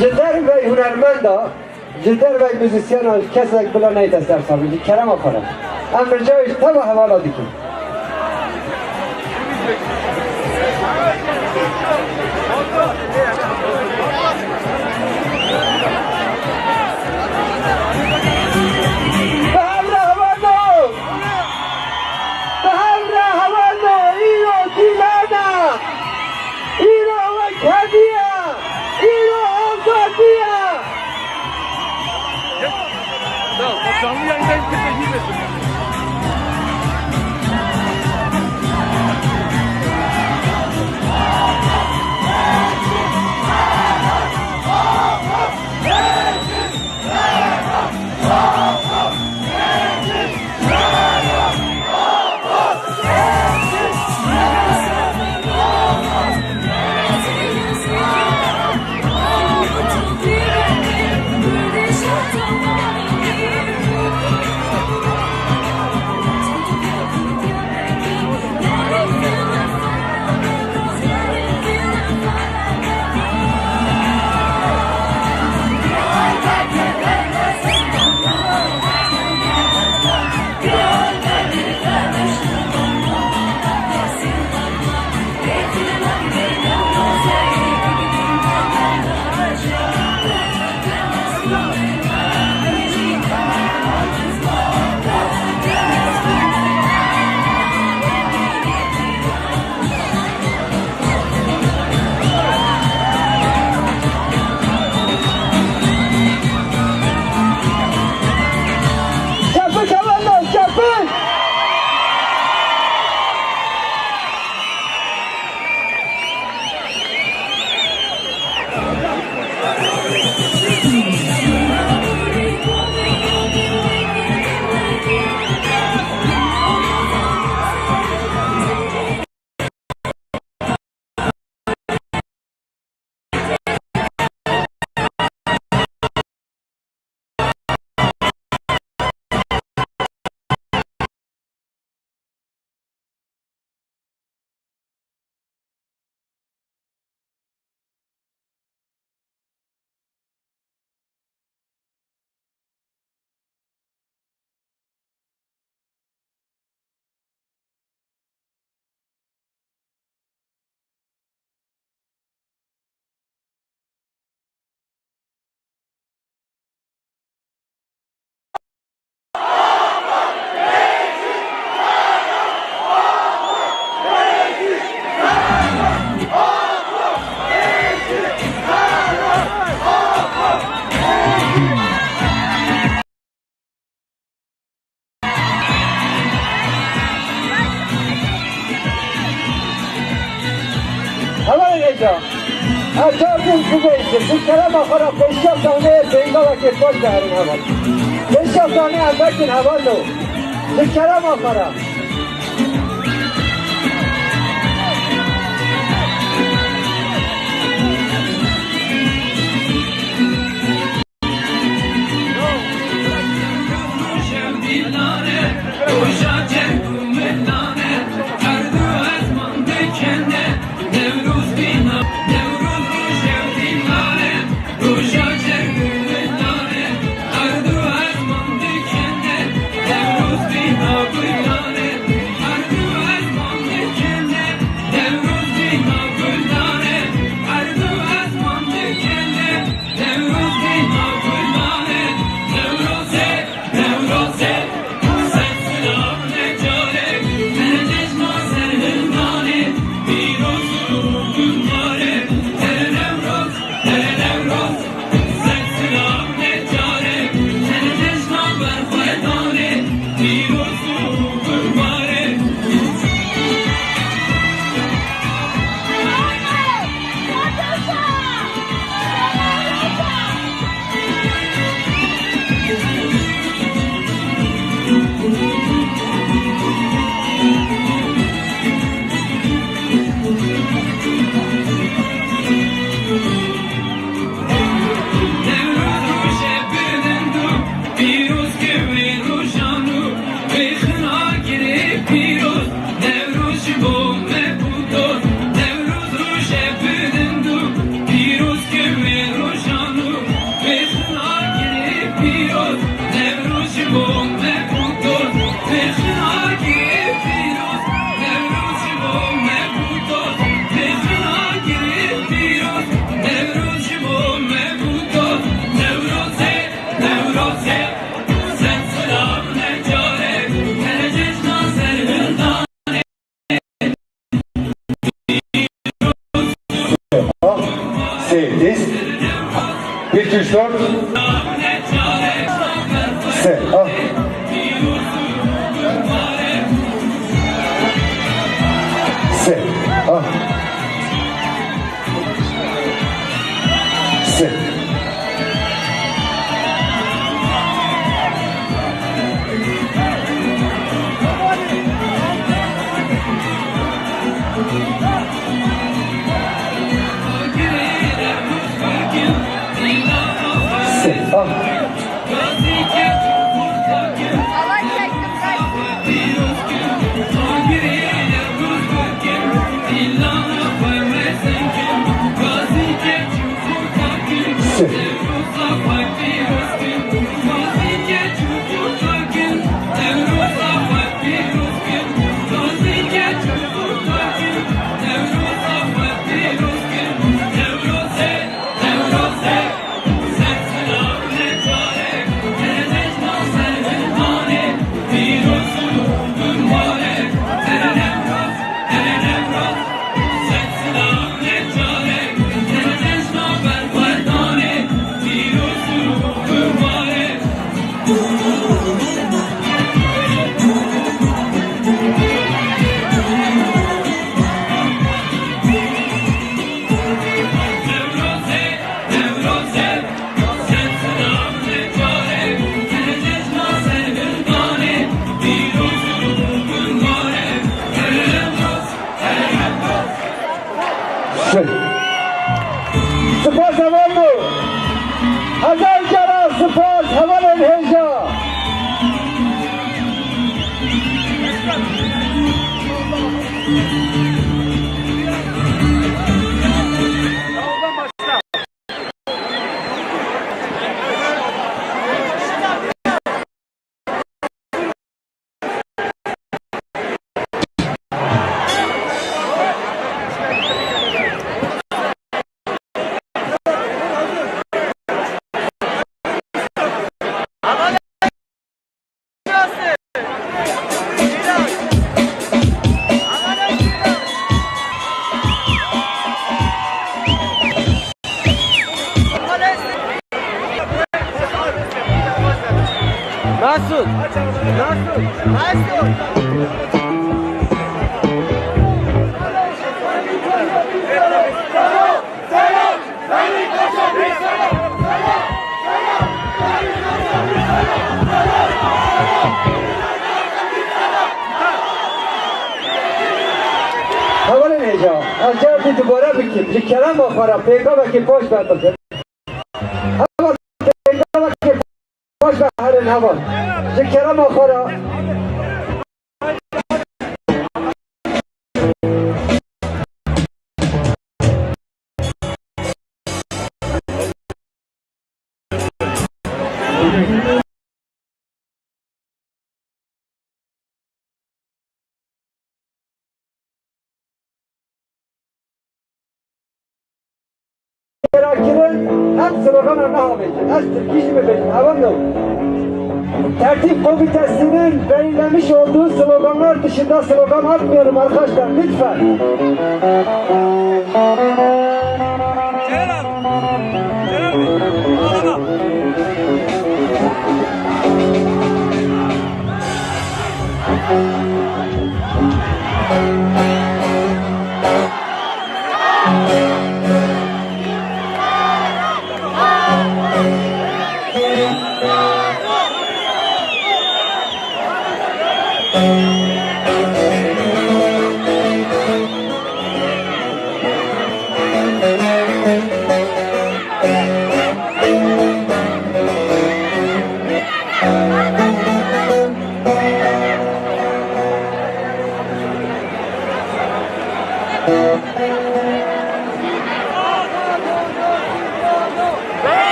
جدر و هنرمندا جدر و موزیسیان کسی بلا نیست در سابقی کرم آفرم امر جایش تبا حوالا دیکی Canlı yayındayım, kimse girmesin. Açardın kuvveti, bu kerem akara 5 tane bengala ke koş dağırın hava. 5 tane elbekin hava lo. Bu kerem akara. 1, 2, 3, 4. Se. Ah. Se. Ah. Se. سپاس هوانو هزار جرا سپاس هوان الهجا Nasıl? Nasıl? Nasıl? حوالی نیجا از جایی دوباره بکیم جی کلام آخرا پیگاه که پاش برداشت حوال پیگاه که پاش برداشت حوال جی کلام آخرا هم slogan anlamı az Türkçe mi havanlo tertip komitesinin belirlemiş olduğu sloganlar dışında slogan atmıyorum arkadaşlar lütfen.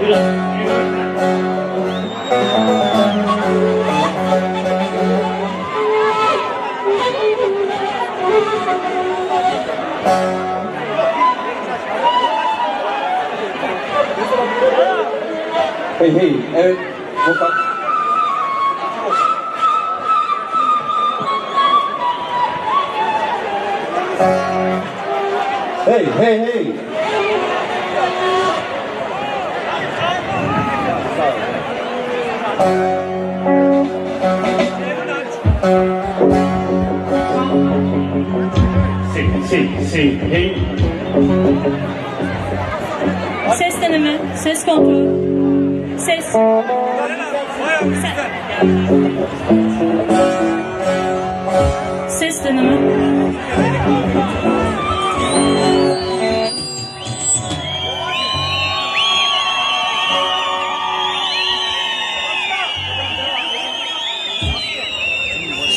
Hey hey, evet. Bakalım. Hey hey hey. Hey. Ses deneme, ses kontrol. Ses. Sen. Ses deneme.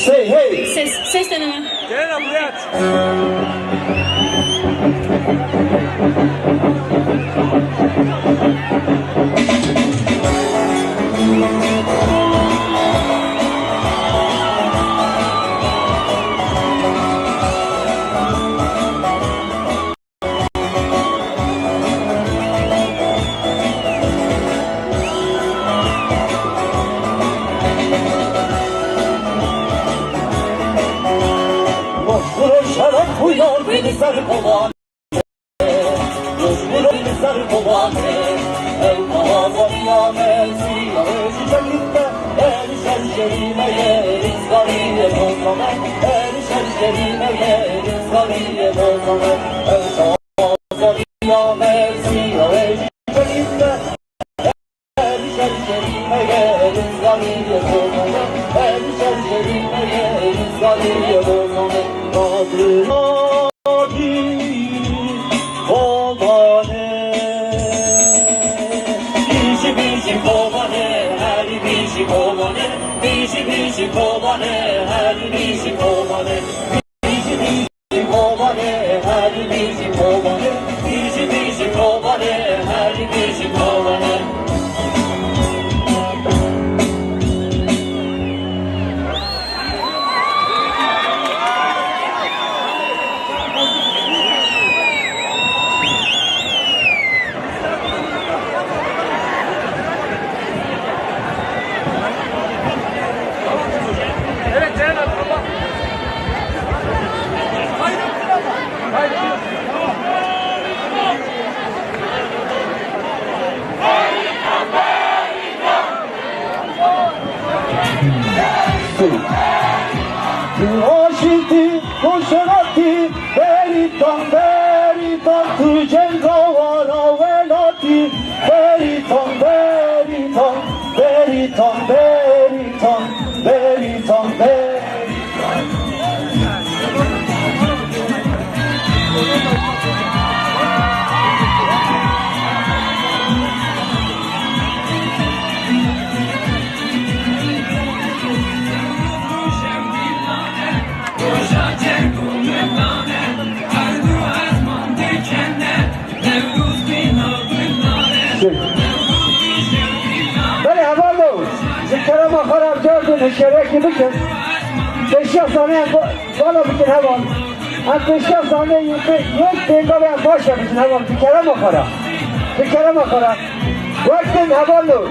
Say hey. Ses deneme. Gel lan buraya aç. Şarap uyar beni sarı kovan Gözgür beni sarı kovan Elmaz kıyamet Siyah gitti Erişer şerime yeriz Gariye bozmame Erişer şerime yeriz Gariye bozmame Elmaz kıyamet Siyah gitti Erişer şerime yeriz Gariye bozmame Erişer şerime yeriz Gariye bozmame Bici kovane, her bici kovane, bici kovane, her bici kovane, bici kovane, her bici kovane. Oşiti, koşanati, veritan, tu cengavara velati, veritan. Böyle havallo, zikrama harap gördün, şerek gibi ki, 5 saniye bana bikin haval. Hem 5 saniye yek dengalı baş yapışın haval, zikrama harap. Vaktin havallo.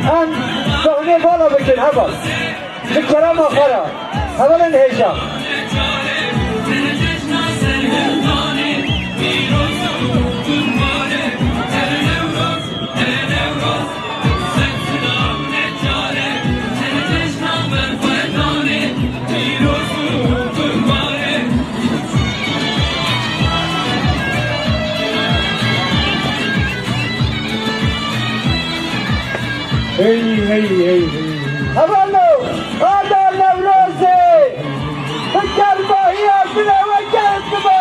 Hem saniye bana bikin haval. Zikrama harap. Havalın heyecan. Hey. Havallo, Adar Nevrozi, Hıkkar Bahiyasına ve Kentime.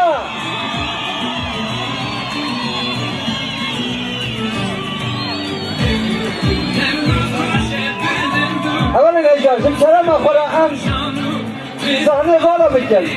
Havallo heyecan, zikrama harap hem sahne bana bikin.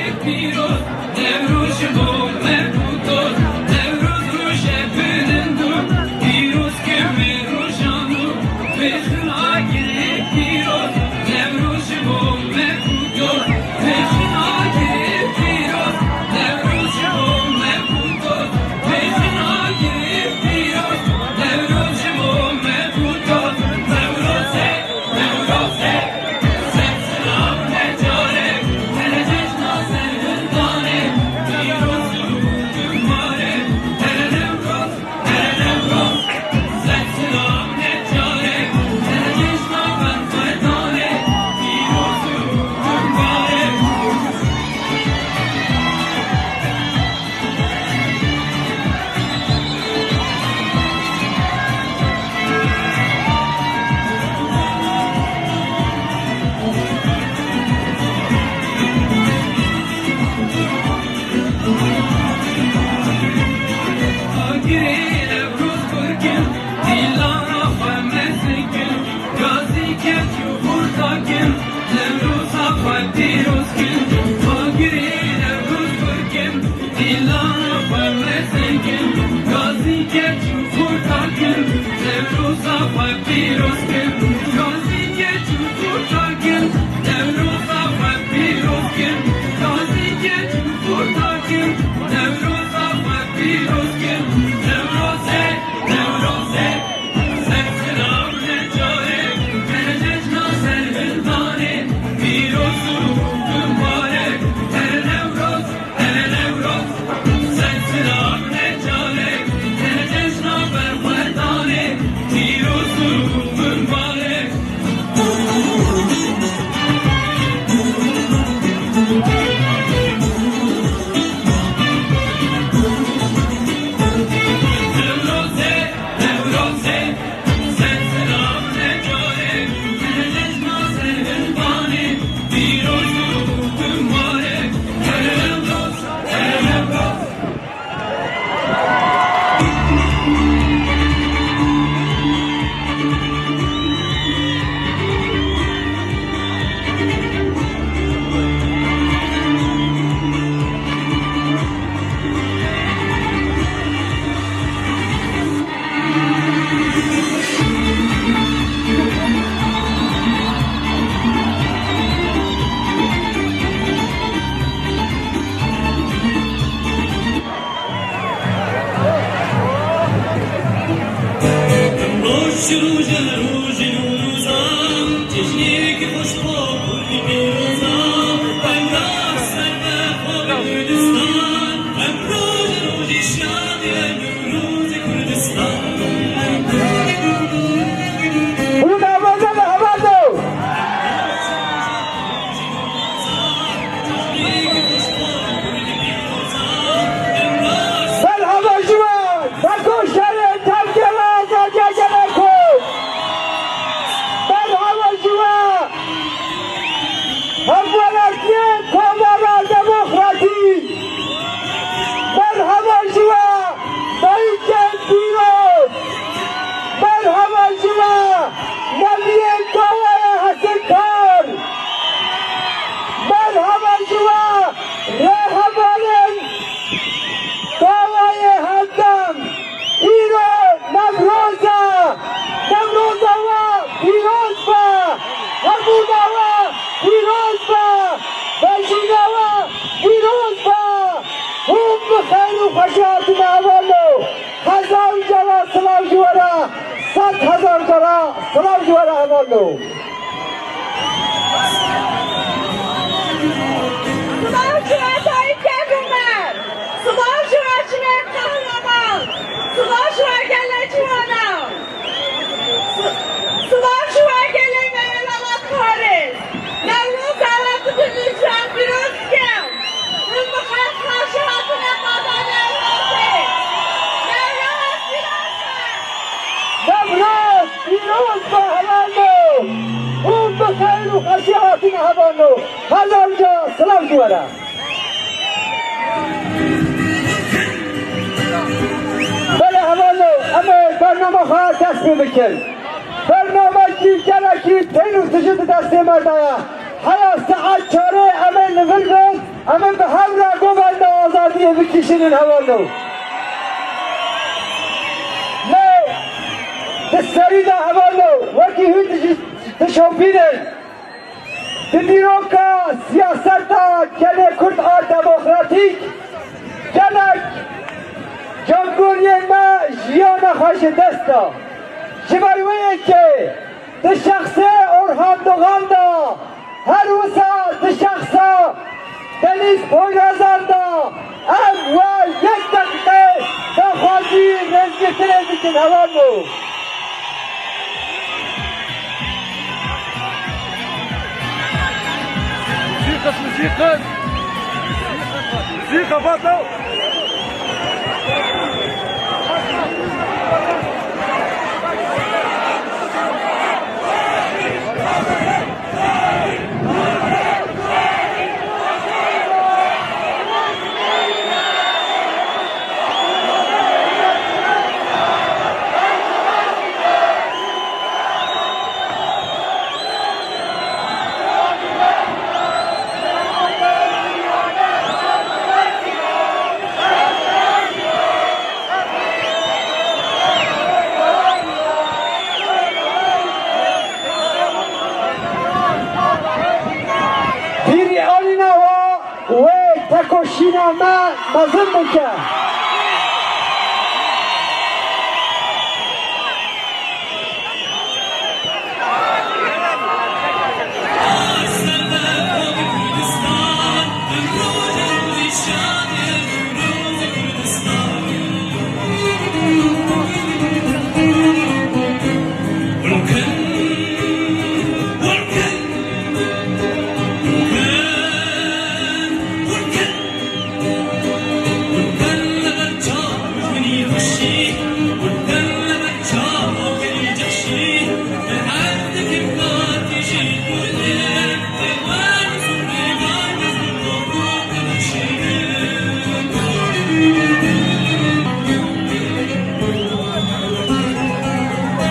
شینامه مزن بکن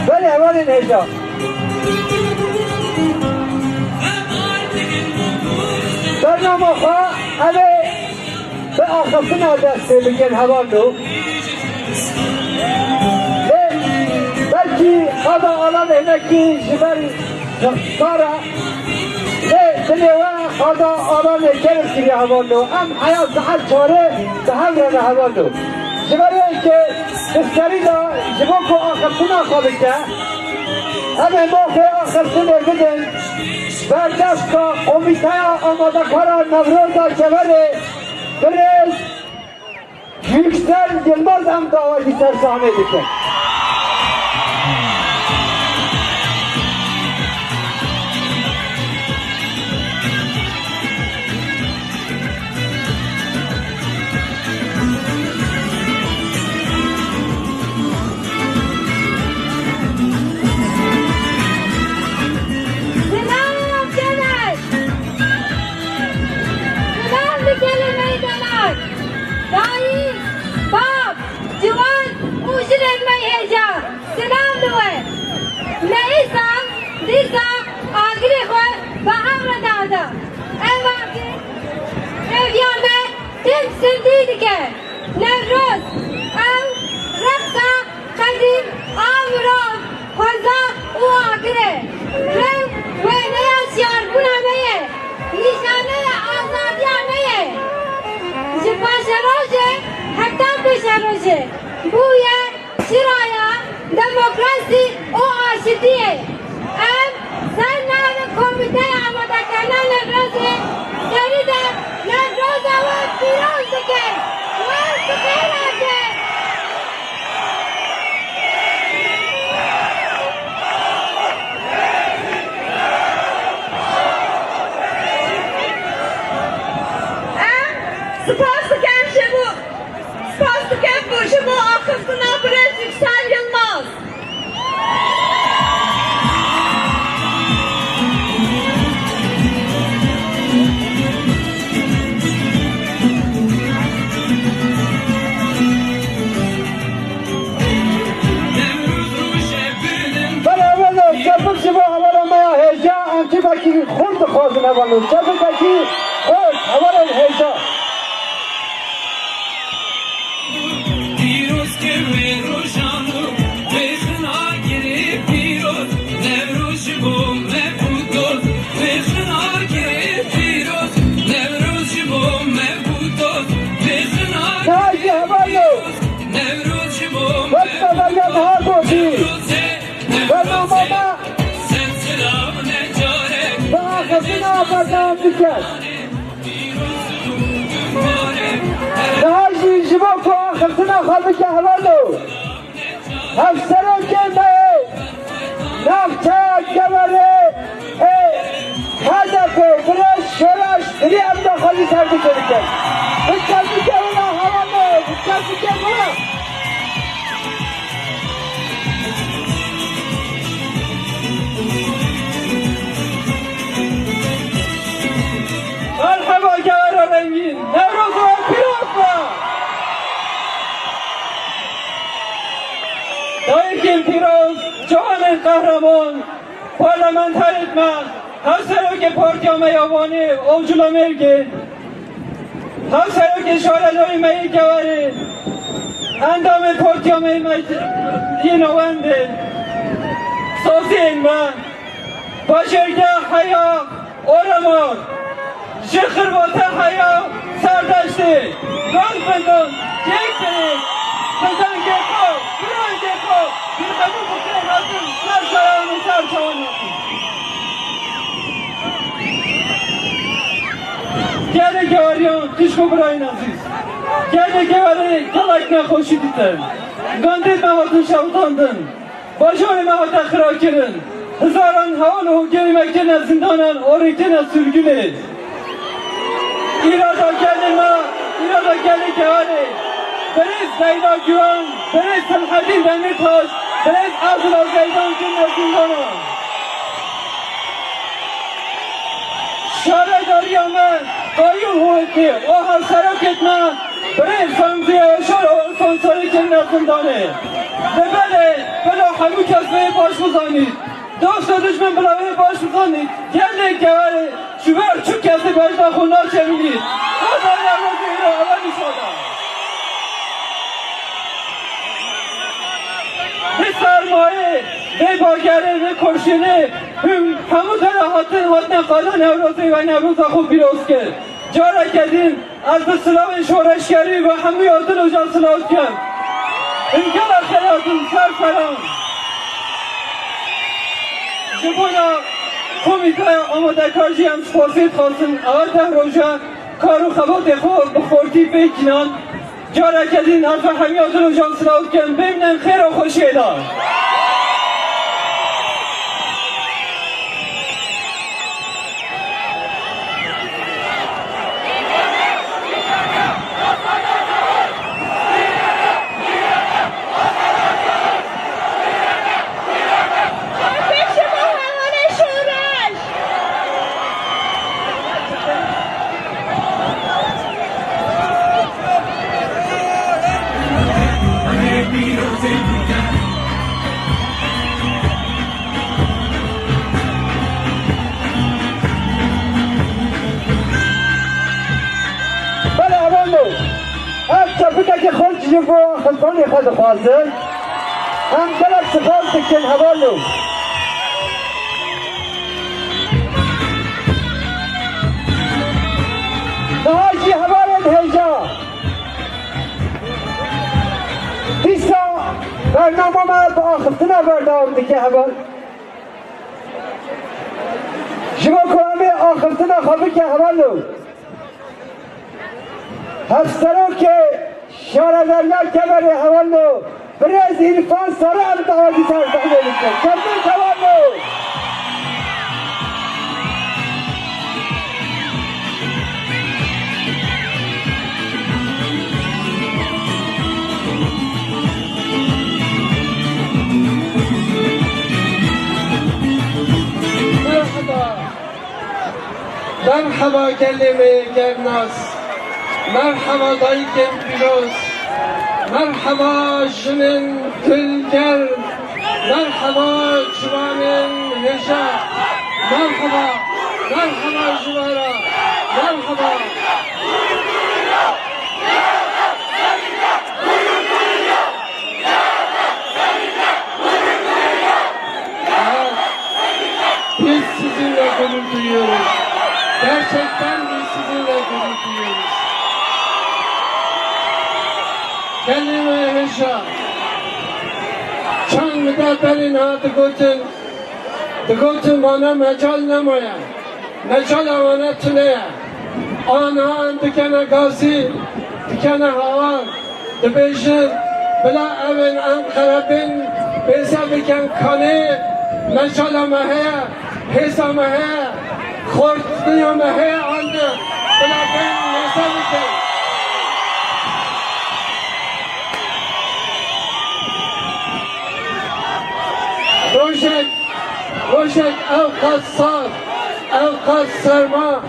بله اول نیجا برنامه خواه همه به آخفتون دسته بگن هوانو بلکی خدا آلام اینکی جبر کارا دلیوه خدا آلام گرم کری هوانو هم حیات زحل چاره به هم رانه هوانو جبره که بستری دا جبو که آخفتون خوابی که همه موقع آخفتون بدن بردست که امیده آماده کارا نوروز دا جبره برز یکسر دلماز هم داوری سر سامه بکن سلام دوه لیسا دیسا آگری خواه با هم را دادا ایواقی ایویامه تیم سندید که نروز او رقصا قدیم آمران خوزا او آگره رو وینه شیارگونه میه نشانه آزادیا میه جپاش روشه حتی پیش روشه بویه شرایا دموکراسی و آشتیه ام سر نام کمیته آماده کردن نوروز دریده نوروز و پیروز دکه و سخیر آده ام سپاس دکم شبو سپاس دکم بوشه bu akıftına biraz Yüksel Yılmaz. بله شبک شبا هوارمaya heyeca antibaki خورد خوازن هوانو شبکaki خورد هوارن heyeca نهاجی جبا کو آخرتنا خوابی که حوالو همسران که مه نفتا کمره هدف برش شرش دری امدا خالی سردی کنی کن بکر بکر اونا حوالو بکر بکر اونا مرحبا گوهر رنگین نوروز و پیروز با دایکین پیروز جوان قهرمان پارلمانتریت من همسروک پارتیامه یابانی اوجولا مرگی همسروک شارلوی می گوهری اندام پارتیامه می نوانده سازین من باشرگه حیا اورمان شخر باته حیا سردشتی گل بندن جیک دنید بزن گفو برای گفو bir kadın bukre nasıl sar sarağını sar çavanı gel gevariyan düşko burayın aziz gel gevari kalak ne hoşu diten gandil mehatın şavutandın başarı mehata kırakirin hızaran havalı gelmekkene zindanan orikene sürgünü İrada gelme İrada geli gevari Beriz Zeyda Güven, Beriz Selahattin Demirtaş, Beriz Abdullah Zeydan Cümle Zindana. Şare Daryamen, Gayyul Huvvetli, Oha Sarak Etme, Beriz Samziye Yaşar Oğuzhan Sarı Cümle Zindanı. Ve böyle hamu kesmeye başvuzanit. Dosta düşman bırakmaya başvuzanit. Geldik geveri, şüver çük kesi başta hunlar çevirir. Kazayla rozuyla alan işada. به سرمایه به باگره به کرشینه همون طرح حتن قادر نوروزی و نوروز خوب بیروز کرد جاره کدین از به سلاح شورشگری و همه یادن و جان سلاح کرد امکان اختیارتون سرفران جبونا کمیته آماده کارجی هم سپاسید خواستن اول ده روژه کارو خبات خود بخورتی بکنان جاره کدین از به همه یادن و جان سلاح کرد ببینن خیر و خوشی دار که خود جبو خلطانی خود خوازن هم دلک سفال تکن حوالو نهاجی حوالن هیجا دیسا برنامه ما با آخفتنا بردام دیگه حوال جبو که آخفتنا خوابی که حوالو هفسترو که شارزرگر کبر حوالو برز ایرفان ساره امتحادی سرزنده میکن کمون حوالو مرحبا کلمه گرناس مرحبا دایکم پیروز مرحبا جنن تلگر مرحبا جوانن هجا مرحبا جوارا مرحبا biz sizinle gurur duyuyoruz. Gerçekten biz sizinle gurur duyuyoruz. Kelime heşa çan müdabberin ha dıgotun bana mecal nemaya mecal amanet neye anhan dikene gazi dikene hava dibejin bila evin enkarabin beza biken kane mecal amaheye hesa maheye khort maheye andı bila ben nesa biken روشک اوقات سال اوقات سرما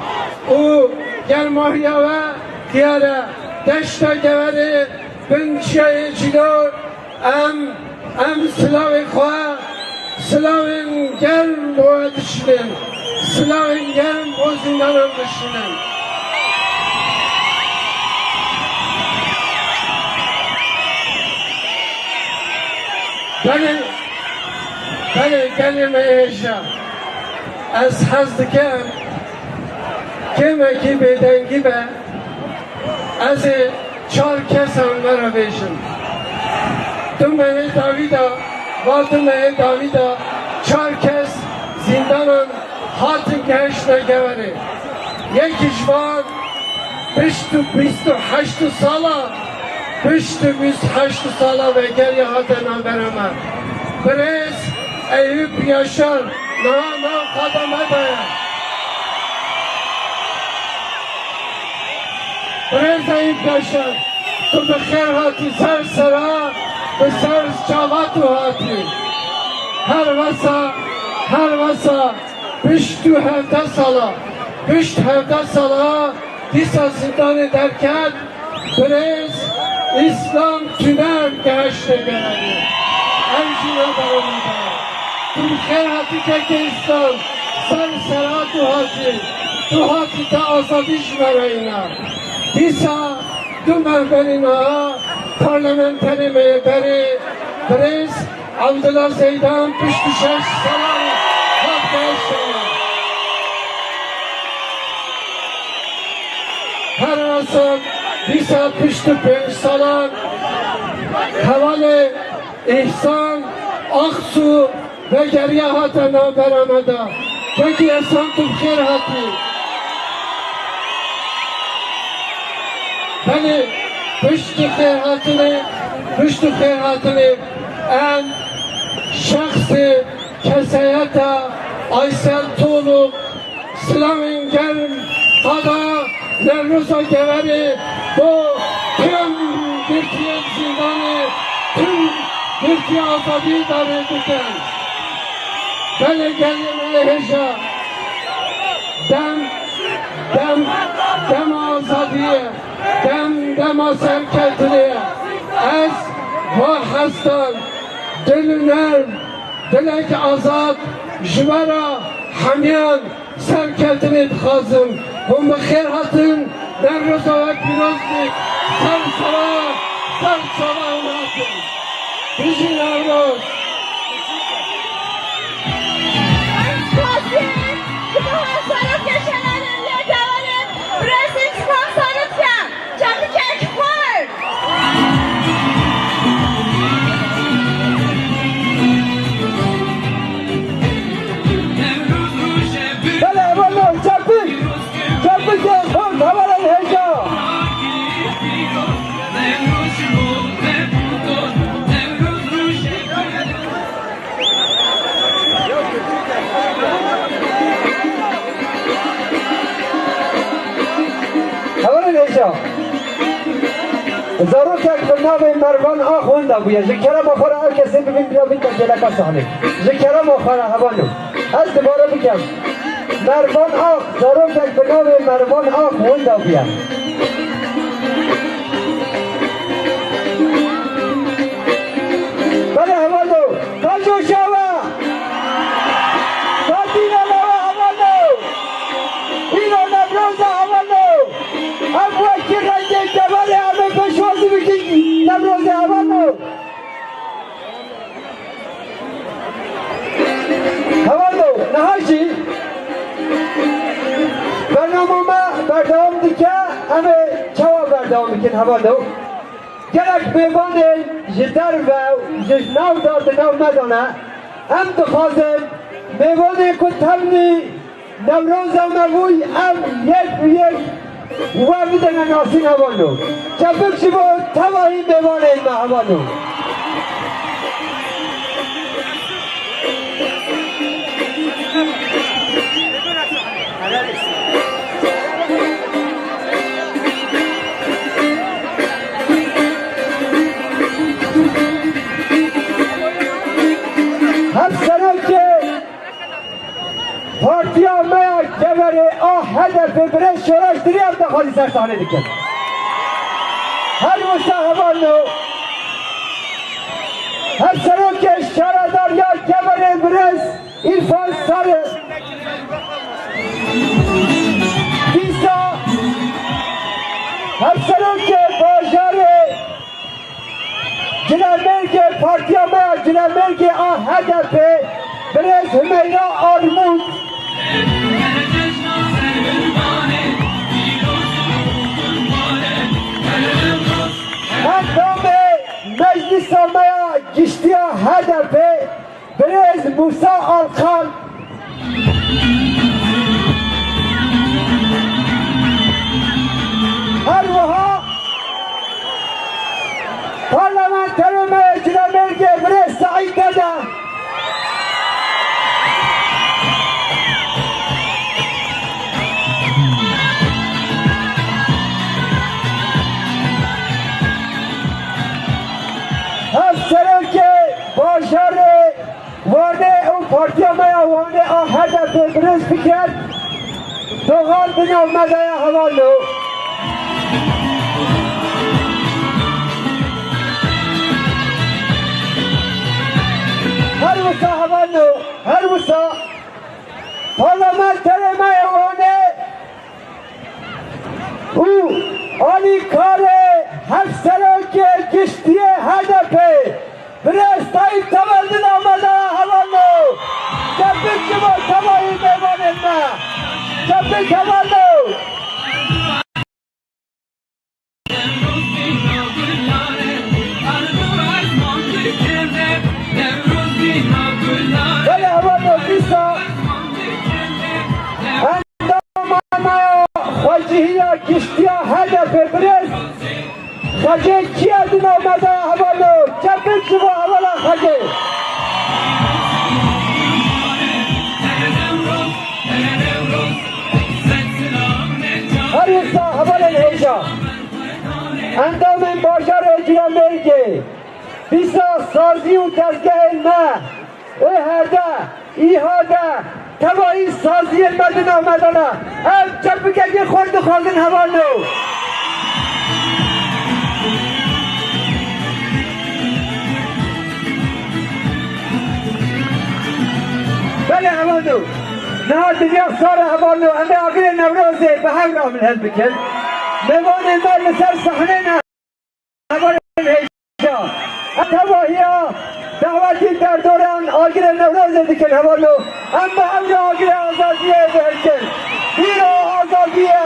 او گرماهیا و دیاره دشتا گوره بنشای جلور ام سلاوی خواه سلاوین گرم دوه دشنن سلاوین گرم بوزندانم دشنن بله کلمه ایشا از حزد کم که بدنگی به از چهار کس هم مرا بیشم دومه داویدا و دومه داویدا چهار کس زندانان هاتن گشت نگوره یکیش وان 28 سالا 28 سالا و گریه هاتن برامد برز ایوب یاشار نه خدمه باید برز ایوب یاشار تو بخیر هاتی سر سرا به سر چاواتو هاتی هر وسا 17 سالا دیسا زندان درکت برز اسلام تونر گشت گرده همچنان برامده تو بخیر هاتی که اسلام سر سرا تو هاتی تا آزادیش مراینا دیسا دو منبرینا پارلمنتری میبری برز عبدالله زیدان 26 ساله حق گشت هر رسم 25 سالان حوال احسان اخسو و گریه هاتنا برامده بگی احسان تو بخیر هاتی بله پشت خیر هاتنه ان شخص کسایت آیسل طولو سلام گرم قدا نروزا گوری با تیم گرتی زندان تیم گرتی آزادی داره بکن بله گلیم هجا دم آزادیه دم سرکتریه از و هستان دل نرم دلک آزاد جوارا همیان سرکتری بخوازم هم بخیر هاتن در روزا و پیروزی سر سوا هاتن بیشی نروز زارو که به نام مروان آخونده بوید ذکره مخوره هر کسی ببین بیا بین تجلک صحنه ذکره مخوره هوانو از دوباره بگم مروان آخ زارو که به نام مروان آخونده بوید بله هوانو کجو شوه کاتینا لوه هوانو اینو نبروزه هوانو ابوه کی رنگه جباله همه پشوازی بکی نبروزه هوانو نهاشی برنامه ما بردام دیگه همه چوا بردام بکن هوانو گلک بیوان جدر و جناو داد نو مدانه هم دخوازم بیوان کتبنی نوروز مروی هم یک و بدن ناسین هوانو چپک شبو تواهی بیوان ما هوانو پارتیا میا جبره هدف برای شورای دری هم دخالی سرسانه دیکن هر مستحبانو هر سروک شرادار یا جبره برای ایرفان ساره بیسا هر سروک باجار جنرمرگ پارتیا میا جنرمرگ هدف برای همیرا آرمود اندام مجلس آمیا گشتی هدف برز موسی آلخان هر وها پارلمانتر مجلس مرگه برز سعید داده افسران که باشار وانه اون پارتی آمیا وانه هدف برز فکر دوغان بنا مدای حوالو هر وسا حوالو هر وسا پارلمانتر میوانه او آنی کار افسران که گشتی هدف برستایی تولد آمده حوالو جبه که با تبایی میوانه نه جبه حوالو بله حوالو بیسا اندام آمایا خواجهی گشتی هدف برست خجه چی از این آمده حوالو جبه که با حوالا خجه هر ایسا حوال الهیجا اندام این باشار اجرا میگه بیسا سازی و تزگه نه اهده ایهاده توایی سازی مدن آمدنه هم جبه که خورد خواهدن حوالو بله حوالو نه دنیا سار حوالو اما آقل نوروزه به هم را من هل بکن میوان المال سر صحنه نه حوال الهیجا اتواهی ها دعوتی در دوران آقل نوروزه بکن حوالو اما هم را آقل آزادیه بهرکن بیرو آزادیه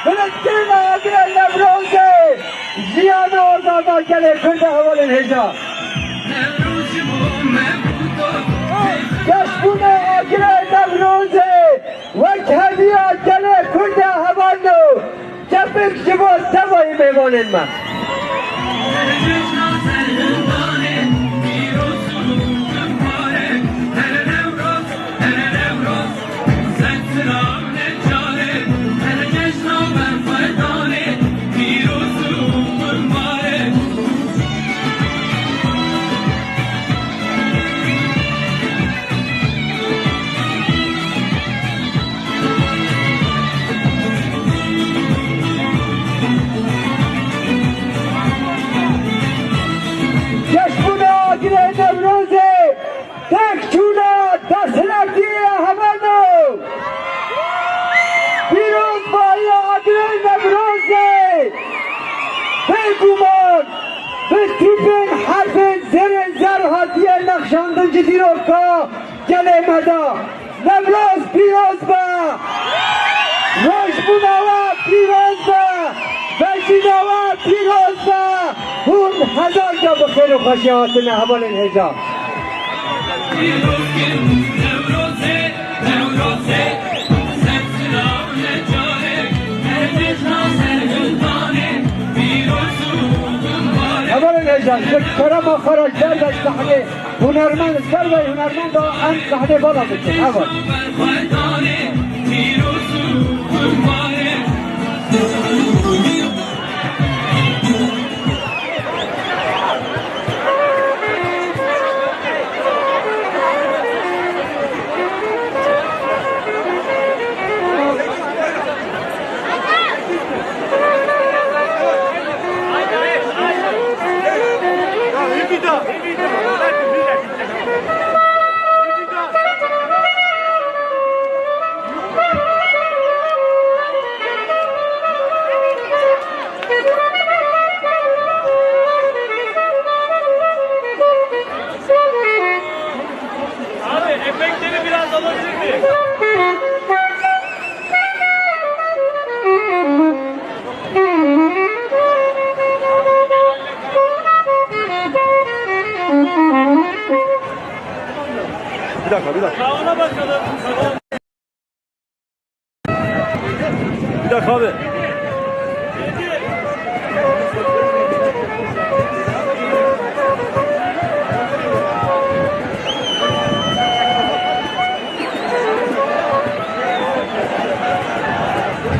بلدکن آقل نوروزه زیان آزادا کنه کنده حوال الهیجا جشن آگره نوروزه و هدیه دل کرده حوالو جبک شما توایی میمانن من نقشاندن جدی رو که گله مدا نوروز پیروز با روش بوداوا پیروز با بجیناوا پیروز با اون هزار جا بخیر و خوشیاتن حوال الهجا حوال الهجا کرم و خراجدار در صحنه هنرمند سر و هنرمند هم صحنه بالا بکن حوال Efektleri biraz alabilir miyim? Bir dakika. Kavuna bakalım. Bir dakika abi.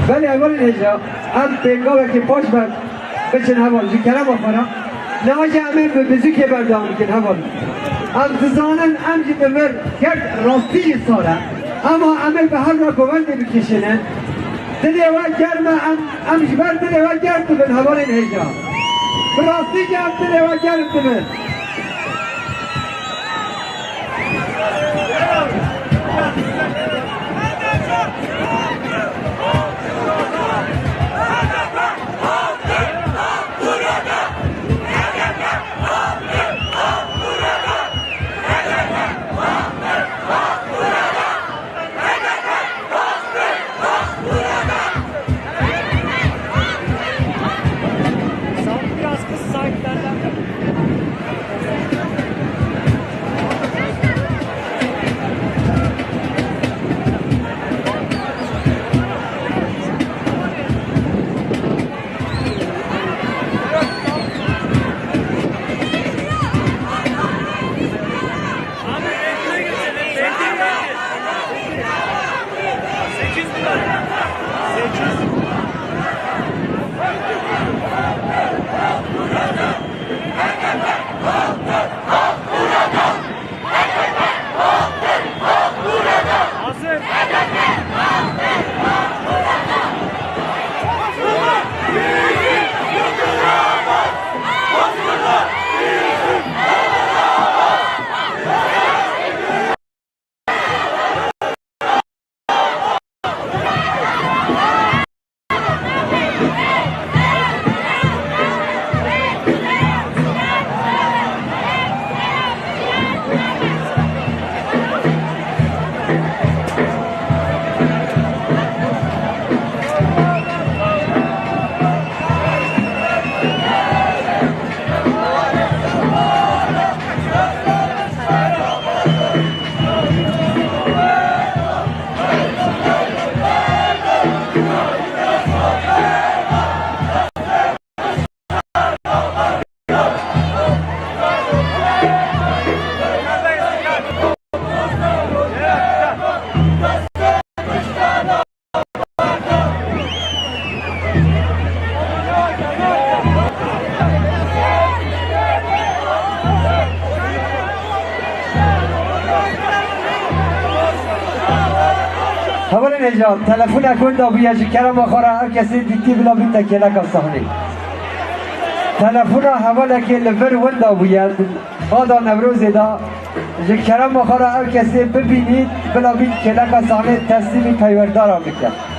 ولی اول اینجا هم پیگاه که پاش بر بچن هوال جو کلم آخرا نواجه همه به بزوک بردام کن هوال هم ززانن هم جی بمر کرد راستی ساله اما همه به هر را گوند بکشنه دلی و گرمه هم جبر دلی و گرد بن هوال اینجا براستی که هم دلی و گرد بن هوال اینجا تلفون اکن دا بیا جی کرم آخرا هر کسی دیتی بلا بین تکیلا کستانی تلفون هوال که لفر وندا بیا آدا نوروز دا جی کرم آخرا هر کسی ببینید بلا بین کلا کستانی تسلیمی پیوردار هم بکن